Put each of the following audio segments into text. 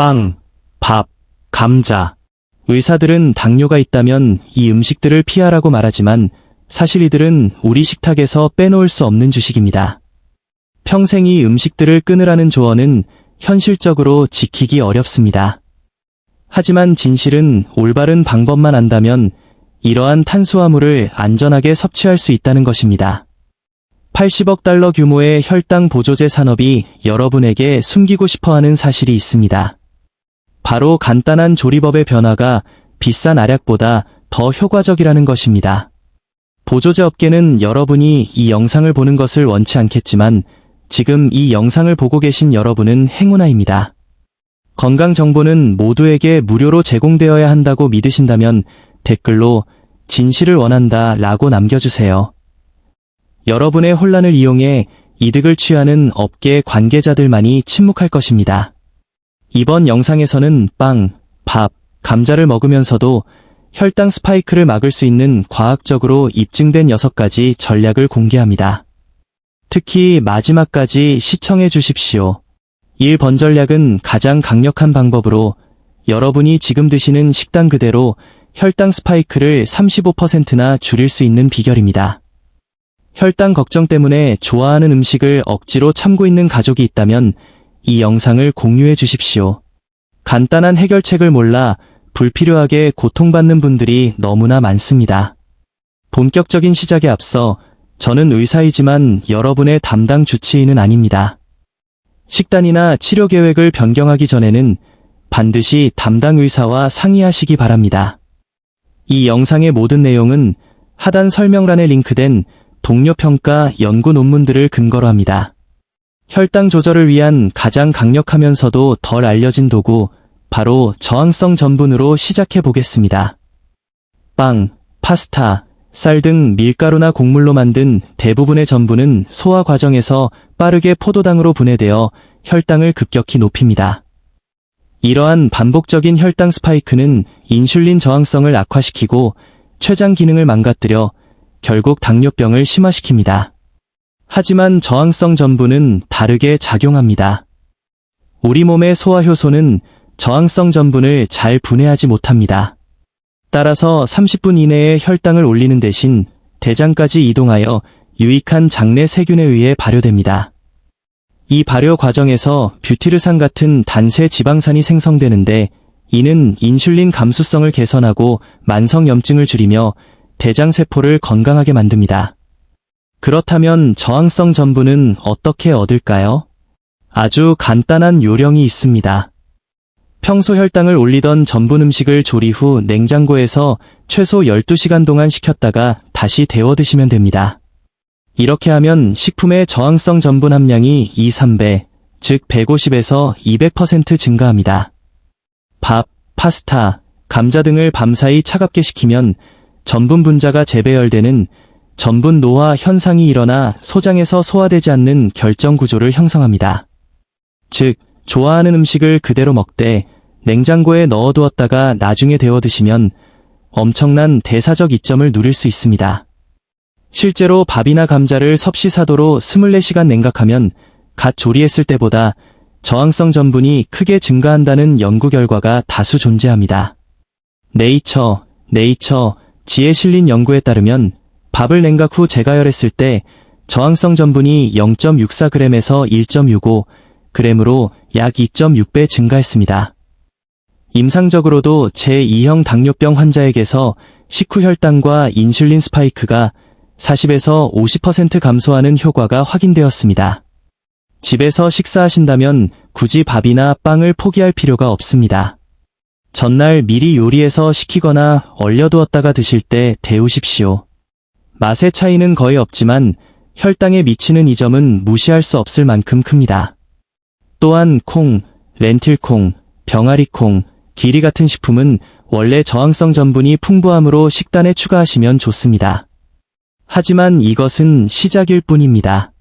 빵, 밥, 감자. 의사들은 당뇨가 있다면 이 음식들을 피하라고 말하지만 사실 이들은 우리 식탁에서 빼놓을 수 없는 주식입니다. 평생 이 음식들을 끊으라는 조언은 현실적으로 지키기 어렵습니다. 하지만 진실은 올바른 방법만 안다면 이러한 탄수화물을 안전하게 섭취할 수 있다는 것입니다. 80억 달러 규모의 혈당 보조제 산업이 여러분에게 숨기고 싶어하는 사실이 있습니다. 바로 간단한 조리법의 변화가 비싼 알약보다 더 효과적이라는 것입니다. 보조제 업계는 여러분이 이 영상을 보는 것을 원치 않겠지만 지금 이 영상을 보고 계신 여러분은 행운아입니다. 건강 정보는 모두에게 무료로 제공되어야 한다고 믿으신다면 댓글로 진실을 원한다 라고 남겨주세요. 여러분의 혼란을 이용해 이득을 취하는 업계 관계자들만이 침묵할 것입니다. 이번 영상에서는 빵, 밥, 감자를 먹으면서도 혈당 스파이크를 막을 수 있는 과학적으로 입증된 6가지 전략을 공개합니다. 특히 마지막까지 시청해 주십시오. 1번 전략은 가장 강력한 방법으로 여러분이 지금 드시는 식단 그대로 혈당 스파이크를 35%나 줄일 수 있는 비결입니다. 혈당 걱정 때문에 좋아하는 음식을 억지로 참고 있는 가족이 있다면 이 영상을 공유해 주십시오. 간단한 해결책을 몰라 불필요하게 고통받는 분들이 너무나 많습니다. 본격적인 시작에 앞서 저는 의사이지만 여러분의 담당 주치의는 아닙니다. 식단이나 치료 계획을 변경하기 전에는 반드시 담당 의사와 상의하시기 바랍니다. 이 영상의 모든 내용은 하단 설명란에 링크된 동료평가 연구 논문들을 근거로 합니다. 혈당 조절을 위한 가장 강력하면서도 덜 알려진 도구, 바로 저항성 전분으로 시작해 보겠습니다. 빵, 파스타, 쌀 등 밀가루나 곡물로 만든 대부분의 전분은 소화 과정에서 빠르게 포도당으로 분해되어 혈당을 급격히 높입니다. 이러한 반복적인 혈당 스파이크는 인슐린 저항성을 악화시키고 췌장 기능을 망가뜨려 결국 당뇨병을 심화시킵니다. 하지만 저항성 전분은 다르게 작용합니다. 우리 몸의 소화 효소는 저항성 전분을 잘 분해하지 못합니다. 따라서 30분 이내에 혈당을 올리는 대신 대장까지 이동하여 유익한 장내 세균에 의해 발효됩니다. 이 발효 과정에서 뷰티르산 같은 단세 지방산이 생성되는데 이는 인슐린 감수성을 개선하고 만성염증을 줄이며 대장세포를 건강하게 만듭니다. 그렇다면 저항성 전분은 어떻게 얻을까요? 아주 간단한 요령이 있습니다. 평소 혈당을 올리던 전분 음식을 조리 후 냉장고에서 최소 12시간 동안 식혔다가 다시 데워 드시면 됩니다. 이렇게 하면 식품의 저항성 전분 함량이 2~3배, 즉 150에서 200% 증가합니다. 밥, 파스타, 감자 등을 밤사이 차갑게 식히면 전분 분자가 재배열되는 전분 노화 현상이 일어나 소장에서 소화되지 않는 결정 구조를 형성합니다. 즉, 좋아하는 음식을 그대로 먹되 냉장고에 넣어두었다가 나중에 데워 드시면 엄청난 대사적 이점을 누릴 수 있습니다. 실제로 밥이나 감자를 섭씨사도로 24시간 냉각하면 갓 조리했을 때보다 저항성 전분이 크게 증가한다는 연구 결과가 다수 존재합니다. 네이처, 지에 실린 연구에 따르면 밥을 냉각 후 재가열했을 때 저항성 전분이 0.64g에서 1.65g으로 약 2.6배 증가했습니다. 임상적으로도 제2형 당뇨병 환자에게서 식후 혈당과 인슐린 스파이크가 40에서 50% 감소하는 효과가 확인되었습니다. 집에서 식사하신다면 굳이 밥이나 빵을 포기할 필요가 없습니다. 전날 미리 요리해서 식히거나 얼려두었다가 드실 때 데우십시오. 맛의 차이는 거의 없지만 혈당에 미치는 이점은 무시할 수 없을 만큼 큽니다. 또한 콩, 렌틸콩, 병아리콩, 기리 같은 식품은 원래 저항성 전분이 풍부하므로 식단에 추가하시면 좋습니다. 하지만 이것은 시작일 뿐입니다.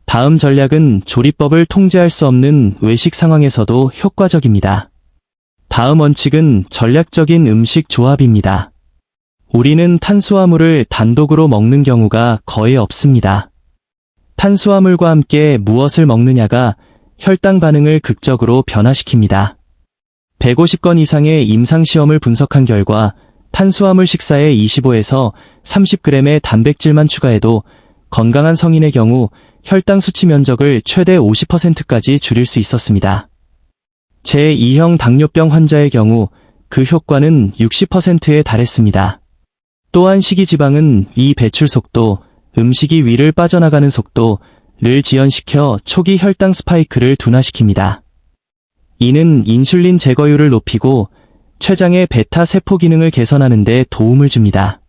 다음 전략은 조리법을 통제할 수 없는 외식 상황에서도 효과적입니다. 다음 원칙은 전략적인 음식 조합입니다. 우리는 탄수화물을 단독으로 먹는 경우가 거의 없습니다. 탄수화물과 함께 무엇을 먹느냐가 혈당 반응을 극적으로 변화시킵니다. 150건 이상의 임상시험을 분석한 결과 탄수화물 식사에 25에서 30g의 단백질만 추가해도 건강한 성인의 경우 혈당 수치 면적을 최대 50%까지 줄일 수 있었습니다. 제2형 당뇨병 환자의 경우 그 효과는 60%에 달했습니다. 또한 식이지방은 이 배출 속도, 음식이 위를 빠져나가는 속도를 지연시켜 초기 혈당 스파이크를 둔화시킵니다. 이는 인슐린 제거율을 높이고 췌장의 베타 세포 기능을 개선하는 데 도움을 줍니다.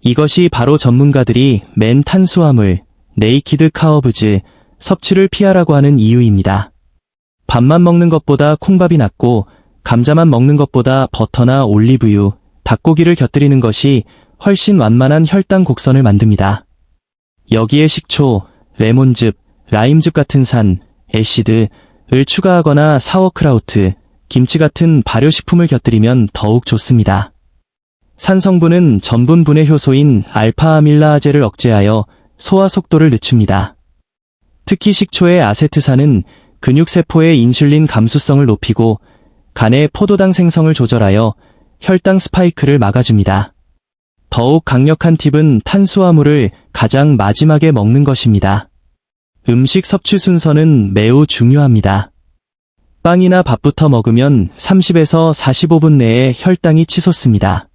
이것이 바로 전문가들이 맨 탄수화물, 네이키드 카어브즈, 섭취를 피하라고 하는 이유입니다. 밥만 먹는 것보다 콩밥이 낫고 감자만 먹는 것보다 버터나 올리브유, 닭고기를 곁들이는 것이 훨씬 완만한 혈당 곡선을 만듭니다. 여기에 식초, 레몬즙, 라임즙 같은 산, 애시드를 추가하거나 사워크라우트, 김치 같은 발효식품을 곁들이면 더욱 좋습니다. 산 성분은 전분 분해 효소인 알파아밀라아제를 억제하여 소화 속도를 늦춥니다. 특히 식초의 아세트산은 근육세포의 인슐린 감수성을 높이고 간의 포도당 생성을 조절하여 혈당 스파이크를 막아줍니다. 더욱 강력한 팁은 탄수화물을 가장 마지막에 먹는 것입니다. 음식 섭취 순서는 매우 중요합니다. 빵이나 밥부터 먹으면 30에서 45분 내에 혈당이 치솟습니다.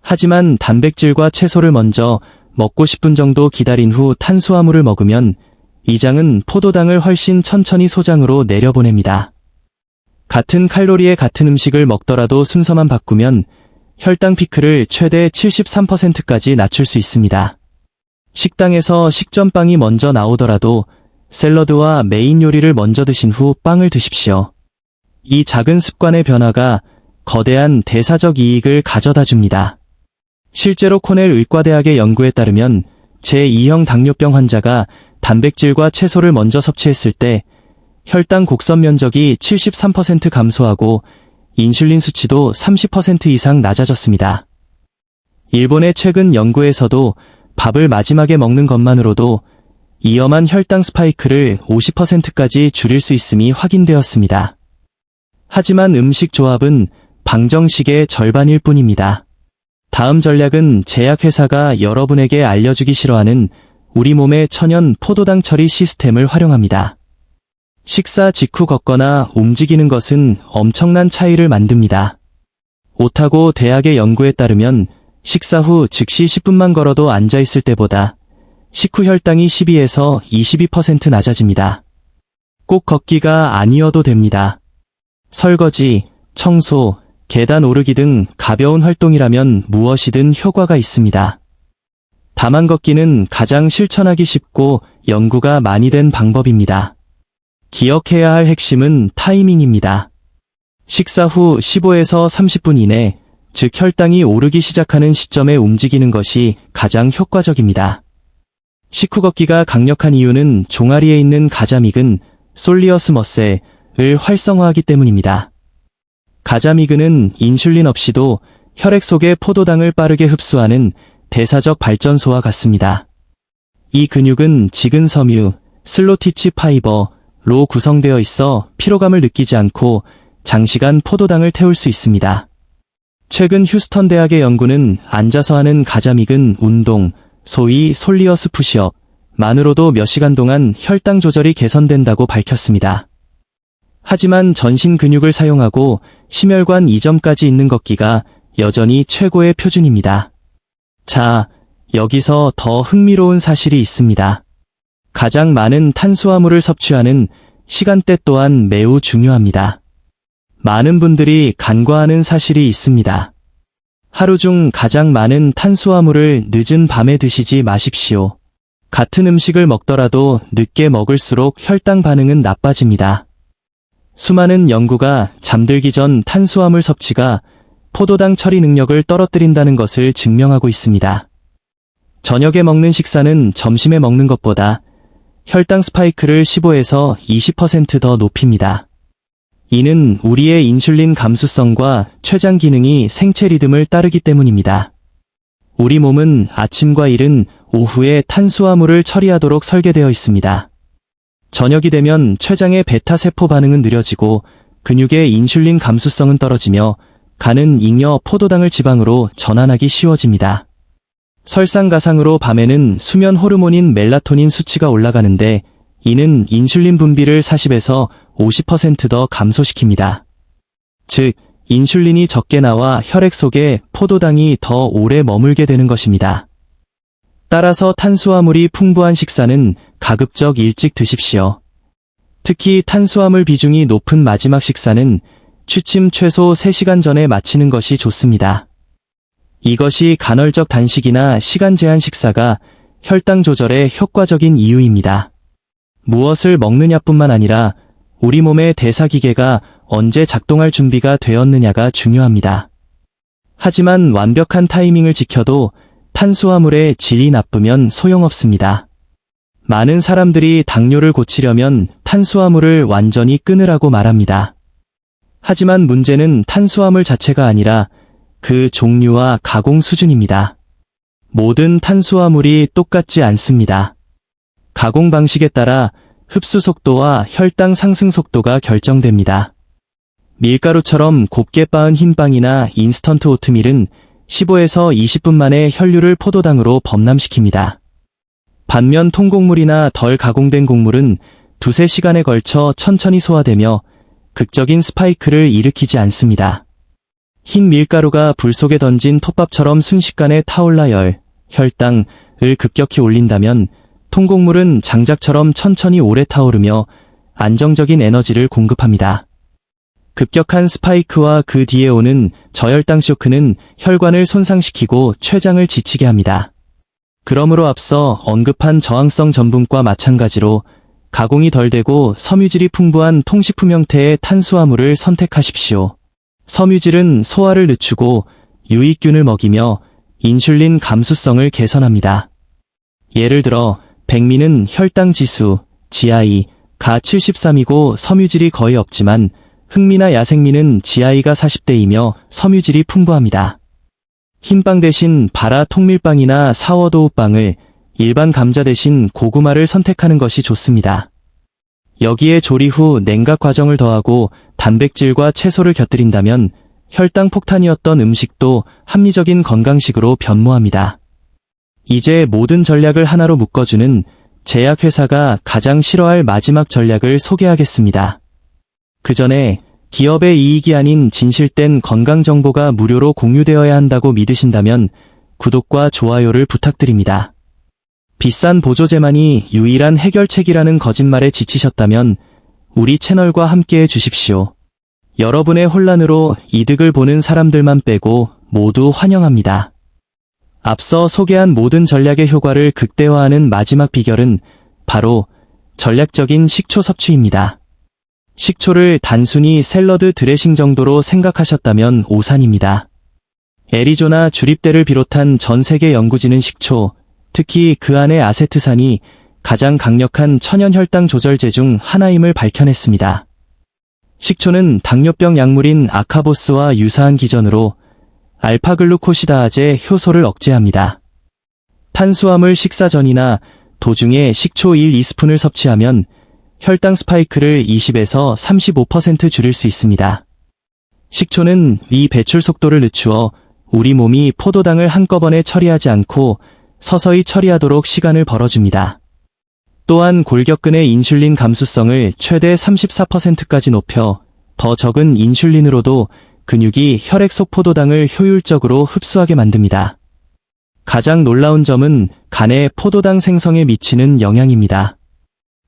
하지만 단백질과 채소를 먼저 먹고 10분 정도 기다린 후 탄수화물을 먹으면 이 장은 포도당을 훨씬 천천히 소장으로 내려보냅니다. 같은 칼로리의 같은 음식을 먹더라도 순서만 바꾸면 혈당 피크를 최대 73%까지 낮출 수 있습니다. 식당에서 식전빵이 먼저 나오더라도 샐러드와 메인 요리를 먼저 드신 후 빵을 드십시오. 이 작은 습관의 변화가 거대한 대사적 이익을 가져다 줍니다. 실제로 코넬 의과대학의 연구에 따르면 제2형 당뇨병 환자가 단백질과 채소를 먼저 섭취했을 때 혈당 곡선 면적이 73% 감소하고 인슐린 수치도 30% 이상 낮아졌습니다. 일본의 최근 연구에서도 밥을 마지막에 먹는 것만으로도 위험한 혈당 스파이크를 50%까지 줄일 수 있음이 확인되었습니다. 하지만 음식 조합은 방정식의 절반일 뿐입니다. 다음 전략은 제약회사가 여러분에게 알려주기 싫어하는 우리 몸의 천연 포도당 처리 시스템을 활용합니다. 식사 직후 걷거나 움직이는 것은 엄청난 차이를 만듭니다. 오타고 대학의 연구에 따르면 식사 후 즉시 10분만 걸어도 앉아있을 때보다 식후 혈당이 12에서 22% 낮아집니다. 꼭 걷기가 아니어도 됩니다. 설거지, 청소, 계단 오르기 등 가벼운 활동이라면 무엇이든 효과가 있습니다. 다만 걷기는 가장 실천하기 쉽고 연구가 많이 된 방법입니다. 기억해야 할 핵심은 타이밍입니다. 식사 후 15에서 30분 이내, 즉 혈당이 오르기 시작하는 시점에 움직이는 것이 가장 효과적입니다. 식후 걷기가 강력한 이유는 종아리에 있는 가자미근, 솔리어스 머셀을 활성화하기 때문입니다. 가자미근은 인슐린 없이도 혈액 속의 포도당을 빠르게 흡수하는 대사적 발전소와 같습니다. 이 근육은 지근 섬유, 슬로티치 파이버로 구성되어 있어 피로감을 느끼지 않고 장시간 포도당을 태울 수 있습니다. 최근 휴스턴 대학의 연구는 앉아서 하는 가자미근 운동, 소위 솔리어스 푸시업만으로도 몇 시간 동안 혈당 조절이 개선된다고 밝혔습니다. 하지만 전신 근육을 사용하고 심혈관 이점까지 있는 걷기가 여전히 최고의 표준입니다. 자, 여기서 더 흥미로운 사실이 있습니다. 가장 많은 탄수화물을 섭취하는 시간대 또한 매우 중요합니다. 많은 분들이 간과하는 사실이 있습니다. 하루 중 가장 많은 탄수화물을 늦은 밤에 드시지 마십시오. 같은 음식을 먹더라도 늦게 먹을수록 혈당 반응은 나빠집니다. 수많은 연구가 잠들기 전 탄수화물 섭취가 포도당 처리 능력을 떨어뜨린다는 것을 증명하고 있습니다. 저녁에 먹는 식사는 점심에 먹는 것보다 혈당 스파이크를 15에서 20% 더 높입니다. 이는 우리의 인슐린 감수성과 췌장 기능이 생체 리듬을 따르기 때문입니다. 우리 몸은 아침과 이른 오후에 탄수화물을 처리하도록 설계되어 있습니다. 저녁이 되면 췌장의 베타 세포 반응은 느려지고 근육의 인슐린 감수성은 떨어지며 간은 잉여 포도당을 지방으로 전환하기 쉬워집니다. 설상가상으로 밤에는 수면 호르몬인 멜라토닌 수치가 올라가는데 이는 인슐린 분비를 40에서 50% 더 감소시킵니다. 즉, 인슐린이 적게 나와 혈액 속에 포도당이 더 오래 머물게 되는 것입니다. 따라서 탄수화물이 풍부한 식사는 가급적 일찍 드십시오. 특히 탄수화물 비중이 높은 마지막 식사는 취침 최소 3시간 전에 마치는 것이 좋습니다. 이것이 간헐적 단식이나 시간 제한 식사가 혈당 조절에 효과적인 이유입니다. 무엇을 먹느냐뿐만 아니라 우리 몸의 대사기계가 언제 작동할 준비가 되었느냐가 중요합니다. 하지만 완벽한 타이밍을 지켜도 탄수화물의 질이 나쁘면 소용없습니다. 많은 사람들이 당뇨를 고치려면 탄수화물을 완전히 끊으라고 말합니다. 하지만 문제는 탄수화물 자체가 아니라 그 종류와 가공 수준입니다. 모든 탄수화물이 똑같지 않습니다. 가공 방식에 따라 흡수 속도와 혈당 상승 속도가 결정됩니다. 밀가루처럼 곱게 빻은 흰빵이나 인스턴트 오트밀은 15에서 20분 만에 혈류를 포도당으로 범람시킵니다. 반면 통곡물이나 덜 가공된 곡물은 2-3시간에 걸쳐 천천히 소화되며 극적인 스파이크를 일으키지 않습니다. 흰 밀가루가 불 속에 던진 톱밥처럼 순식간에 타올라 혈당을 급격히 올린다면 통곡물은 장작처럼 천천히 오래 타오르며 안정적인 에너지를 공급합니다. 급격한 스파이크와 그 뒤에 오는 저혈당 쇼크는 혈관을 손상시키고 췌장을 지치게 합니다. 그러므로 앞서 언급한 저항성 전분과 마찬가지로 가공이 덜 되고 섬유질이 풍부한 통식품 형태의 탄수화물을 선택하십시오. 섬유질은 소화를 늦추고 유익균을 먹이며 인슐린 감수성을 개선합니다. 예를 들어 백미는 혈당 지수, GI가 73이고 섬유질이 거의 없지만 흑미나 야생미는 GI가 40대이며 섬유질이 풍부합니다. 흰빵 대신 바라 통밀빵이나 사워도우빵을, 일반 감자 대신 고구마를 선택하는 것이 좋습니다. 여기에 조리 후 냉각 과정을 더하고 단백질과 채소를 곁들인다면 혈당 폭탄이었던 음식도 합리적인 건강식으로 변모합니다. 이제 모든 전략을 하나로 묶어주는 제약회사가 가장 싫어할 마지막 전략을 소개하겠습니다. 그 전에 기업의 이익이 아닌 진실된 건강 정보가 무료로 공유되어야 한다고 믿으신다면 구독과 좋아요를 부탁드립니다. 비싼 보조제만이 유일한 해결책이라는 거짓말에 지치셨다면 우리 채널과 함께해 주십시오. 여러분의 혼란으로 이득을 보는 사람들만 빼고 모두 환영합니다. 앞서 소개한 모든 전략의 효과를 극대화하는 마지막 비결은 바로 전략적인 식초 섭취입니다. 식초를 단순히 샐러드 드레싱 정도로 생각하셨다면 오산입니다. 애리조나 주립대를 비롯한 전 세계 연구진은 식초, 특히 그 안의 아세트산이 가장 강력한 천연 혈당 조절제 중 하나임을 밝혀냈습니다. 식초는 당뇨병 약물인 아카보스와 유사한 기전으로 알파글루코시다아제 효소를 억제합니다. 탄수화물 식사 전이나 도중에 식초 1-2스푼을 섭취하면 혈당 스파이크를 20에서 35% 줄일 수 있습니다. 식초는 위 배출 속도를 늦추어 우리 몸이 포도당을 한꺼번에 처리하지 않고 서서히 처리하도록 시간을 벌어줍니다. 또한 골격근의 인슐린 감수성을 최대 34%까지 높여 더 적은 인슐린으로도 근육이 혈액 속 포도당을 효율적으로 흡수하게 만듭니다. 가장 놀라운 점은 간의 포도당 생성에 미치는 영향입니다.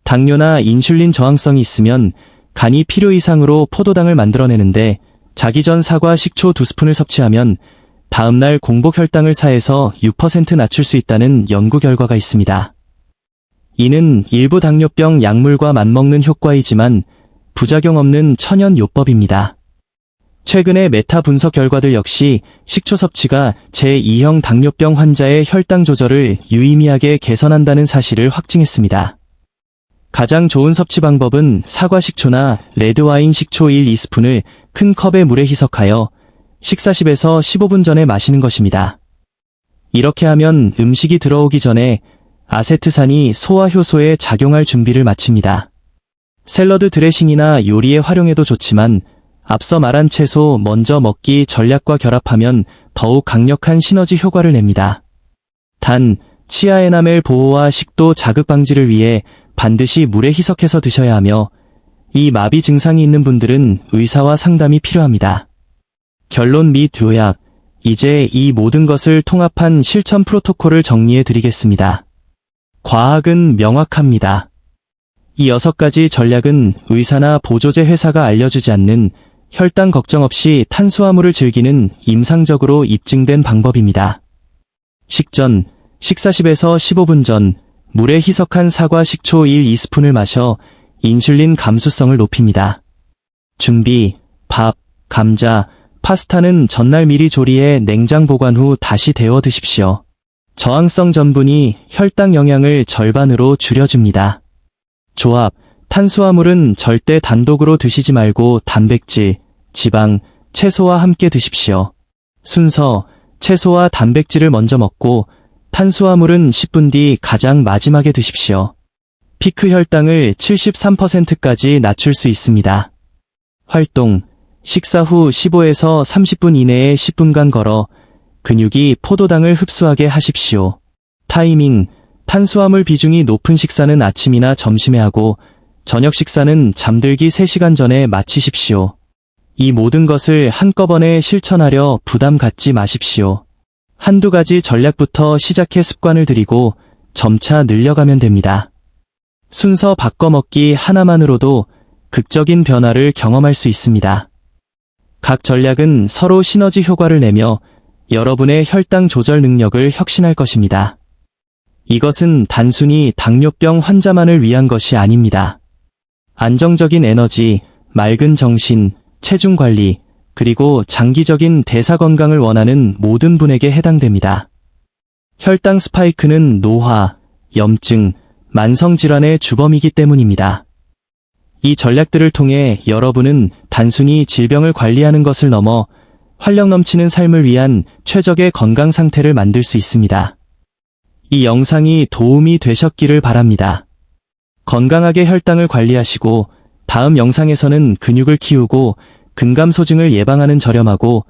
당뇨나 인슐린 저항성이 있으면 간이 필요 이상으로 포도당을 만들어내는데 자기 전 사과 식초 2스푼을 섭취하면 다음날 공복 혈당을 4에서 6% 낮출 수 있다는 연구 결과가 있습니다. 이는 일부 당뇨병 약물과 맞먹는 효과이지만 부작용 없는 천연 요법입니다. 최근의 메타 분석 결과들 역시 식초 섭취가 제2형 당뇨병 환자의 혈당 조절을 유의미하게 개선한다는 사실을 확증했습니다. 가장 좋은 섭취 방법은 사과 식초나 레드와인 식초 1-2스푼을 큰 컵의 물에 희석하여 식사 10에서 15분 전에 마시는 것입니다. 이렇게 하면 음식이 들어오기 전에 아세트산이 소화 효소에 작용할 준비를 마칩니다. 샐러드 드레싱이나 요리에 활용해도 좋지만 앞서 말한 채소 먼저 먹기 전략과 결합하면 더욱 강력한 시너지 효과를 냅니다. 단, 치아 에나멜 보호와 식도 자극 방지를 위해 반드시 물에 희석해서 드셔야 하며 이 마비 증상이 있는 분들은 의사와 상담이 필요합니다. 결론 및 요약, 이제 이 모든 것을 통합한 실천 프로토콜을 정리해 드리겠습니다. 과학은 명확합니다. 이 6가지 전략은 의사나 보조제 회사가 알려주지 않는 혈당 걱정 없이 탄수화물을 즐기는 임상적으로 입증된 방법입니다. 식전, 식사 10에서 15분 전, 물에 희석한 사과 식초 1-2스푼을 마셔 인슐린 감수성을 높입니다. 준비, 밥, 감자, 파스타는 전날 미리 조리해 냉장 보관 후 다시 데워 드십시오. 저항성 전분이 혈당 영향을 절반으로 줄여줍니다. 조합, 탄수화물은 절대 단독으로 드시지 말고 단백질, 지방, 채소와 함께 드십시오. 순서, 채소와 단백질을 먼저 먹고 탄수화물은 10분 뒤 가장 마지막에 드십시오. 피크 혈당을 73%까지 낮출 수 있습니다. 활동, 식사 후 15에서 30분 이내에 10분간 걸어 근육이 포도당을 흡수하게 하십시오. 타이밍, 탄수화물 비중이 높은 식사는 아침이나 점심에 하고 저녁 식사는 잠들기 3시간 전에 마치십시오. 이 모든 것을 한꺼번에 실천하려 부담 갖지 마십시오. 한두 가지 전략부터 시작해 습관을 들이고 점차 늘려가면 됩니다. 순서 바꿔 먹기 하나만으로도 극적인 변화를 경험할 수 있습니다. 각 전략은 서로 시너지 효과를 내며 여러분의 혈당 조절 능력을 혁신할 것입니다. 이것은 단순히 당뇨병 환자만을 위한 것이 아닙니다. 안정적인 에너지, 맑은 정신, 체중 관리, 그리고 장기적인 대사 건강을 원하는 모든 분에게 해당됩니다. 혈당 스파이크는 노화, 염증, 만성질환의 주범이기 때문입니다. 이 전략들을 통해 여러분은 단순히 질병을 관리하는 것을 넘어 활력 넘치는 삶을 위한 최적의 건강 상태를 만들 수 있습니다. 이 영상이 도움이 되셨기를 바랍니다. 건강하게 혈당을 관리하시고 다음 영상에서는 근육을 키우고 근감소증을 예방하는 저렴하고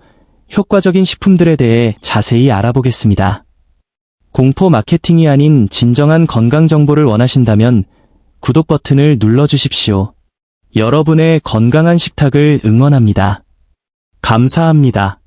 효과적인 식품들에 대해 자세히 알아보겠습니다. 공포 마케팅이 아닌 진정한 건강 정보를 원하신다면 구독 버튼을 눌러주십시오. 여러분의 건강한 식탁을 응원합니다. 감사합니다.